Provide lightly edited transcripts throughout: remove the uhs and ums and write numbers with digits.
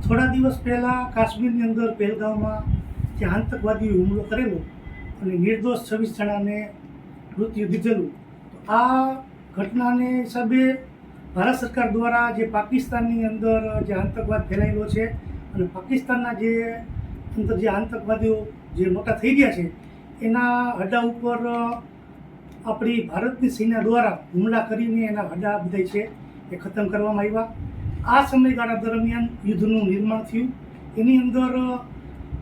થોડા દિવસ પહેલાં કાશ્મીરની અંદર પહેલગામમાં જે આતંકવાદીઓએ હુમલો કરેલો અને નિર્દોષ 26 જણાને મૃત્યુ દીધેલું, તો આ ઘટનાને હિસાબે ભારત સરકાર દ્વારા જે પાકિસ્તાનની અંદર જે આતંકવાદ ફેલાયેલો છે અને પાકિસ્તાનના જે અંદર જે આતંકવાદીઓ જે મોટા થઈ ગયા છે એના હડા ઉપર આપણી ભારતની સેના દ્વારા હુમલા કરીને એના હડા બધા છે એ ખતમ કરવામાં આવ્યા. આ સમયગાળા દરમિયાન યુદ્ધનું નિર્માણ થયું. એની અંદર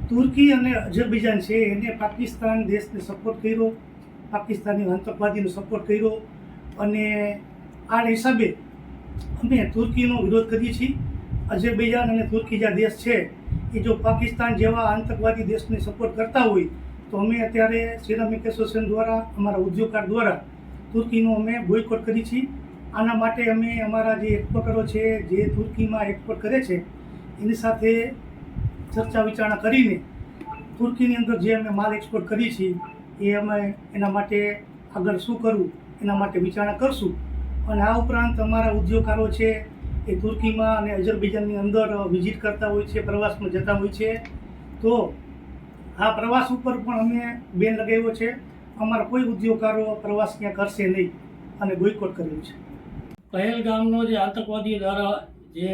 તુર્કી અને અઝરબૈજાન છે એને પાકિસ્તાન દેશને સપોર્ટ કર્યો, પાકિસ્તાની આતંકવાદીનો સપોર્ટ કર્યો અને આ હિસાબે અમે તુર્કીનો વિરોધ કરીએ છીએ. અઝરબૈજાન અને તુર્કી જે દેશ છે એ જો પાકિસ્તાન જેવા આતંકવાદી દેશને સપોર્ટ કરતા હોય તો અમે અત્યારે સિરામિક એસોસિએશન દ્વારા અમારા ઉદ્યોગકાર દ્વારા તુર્કીનો અમે બોયકોટ કરી છીએ. આના માટે અમે અમારા જે એક્સપોર્ટરો છે જે તુર્કીમાં એક્સપોર્ટ કરે છે એની સાથે ચર્ચા વિચારણા કરીને તુર્કીની અંદર જે અમે માલ એક્સપોર્ટ કરીએ છીએ એ અમે એના માટે આગળ શું કરવું એના માટે વિચારણા કરશું. અને આ ઉપરાંત અમારા ઉદ્યોગકારો છે એ તુર્કીમાં અને અઝરબૈજાનની અંદર વિઝિટ કરતા હોય છે, પ્રવાસમાં જતા હોય છે. તો આ પ્રવાસ ઉપર પણ અમે બેન લગાવ્યો છે. અમારા કોઈ ઉદ્યોગકારો પ્રવાસ ત્યાં કરશે નહીં અને બોયકોટ કરેલું છે. પહેલગામનો જે આતંકવાદીઓ દ્વારા જે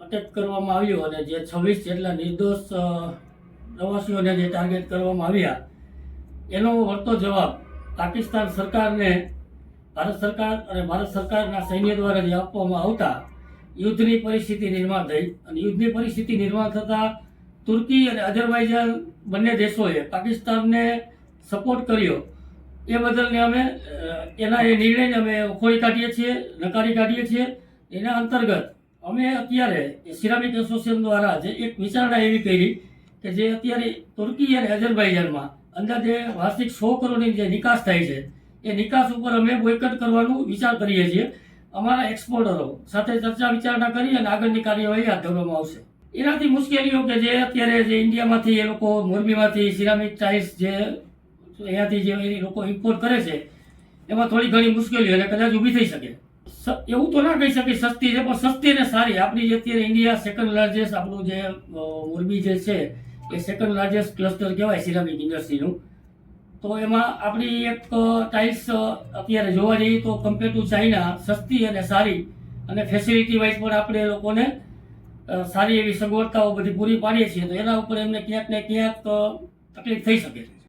અટેક કરવામાં આવ્યો અને જે 26 જેટલા નિર્દોષ પ્રવાસીઓને જે ટાર્ગેટ કરવામાં આવ્યા, એનો વળતો જવાબ પાકિસ્તાન સરકારને ભારત સરકાર અને ભારત સરકારના સૈન્ય દ્વારા જે આપવામાં આવતા યુદ્ધની પરિસ્થિતિ નિર્માણ થઈ. અને યુદ્ધની પરિસ્થિતિ નિર્માણ થતાં તુર્કી અને અઝરબૈજાન બંને દેશોએ પાકિસ્તાનને સપોર્ટ કર્યો. એ બદલને અમે એના એ નિર્ણયને અમે ખોળી કાઢીએ છીએ, નકારી કાઢીએ છીએ. એના અંતર્ગત અમે અત્યારે સિરામિક એસોસિએશન દ્વારા જે એક વિચારણા એવી કરી કે જે અત્યારે તુર્કી અને અઝરબૈજાનમાં અંદાજે વાર્ષિક 100 કરોડની જે નિકાસ થાય છે એ નિકાસ ઉપર અમે બોયકટ કરવાનું વિચાર કરીએ છીએ. અમારા એક્સપોર્ટરો સાથે ચર્ચા વિચારણા કરી અને આગળની કાર્યવાહી હાથ ધરવામાં આવશે. એનાથી મુશ્કેલીઓ કે જે અત્યારે જે ઇન્ડિયામાંથી એ લોકો મોરબીમાંથી સિરામિક ટાઇલ્સ જે અહીંયાથી જે એ લોકો ઇમ્પોર્ટ કરે છે એમાં થોડી ઘણી મુશ્કેલીઓ અને કદાચ ઊભી થઈ શકે. એવું તો ના કહી શકે સસ્તી છે, પણ સસ્તી અને સારી. આપણી જે અત્યારે ઇન્ડિયા સેકન્ડ લાર્જેસ્ટ આપણું જે મોરબી જે છે એ સેકન્ડ લાર્જેસ્ટ ક્લસ્ટર કહેવાય સિરામિક ઇન્ડસ્ટ્રીનું. તો એમાં આપણી એક ટાઇલ્સ અત્યારે જોવા જઈએ તો કમ્પેર ટુ ચાઇના સસ્તી અને સારી અને ફેસિલિટી વાઇઝ પણ આપણે લોકોને સારી એવી સગવડતાઓ બધી પૂરી પાડીએ છીએ. તો એના ઉપર એમને ક્યાંક ને ક્યાંક તકલીફ થઈ શકે છે.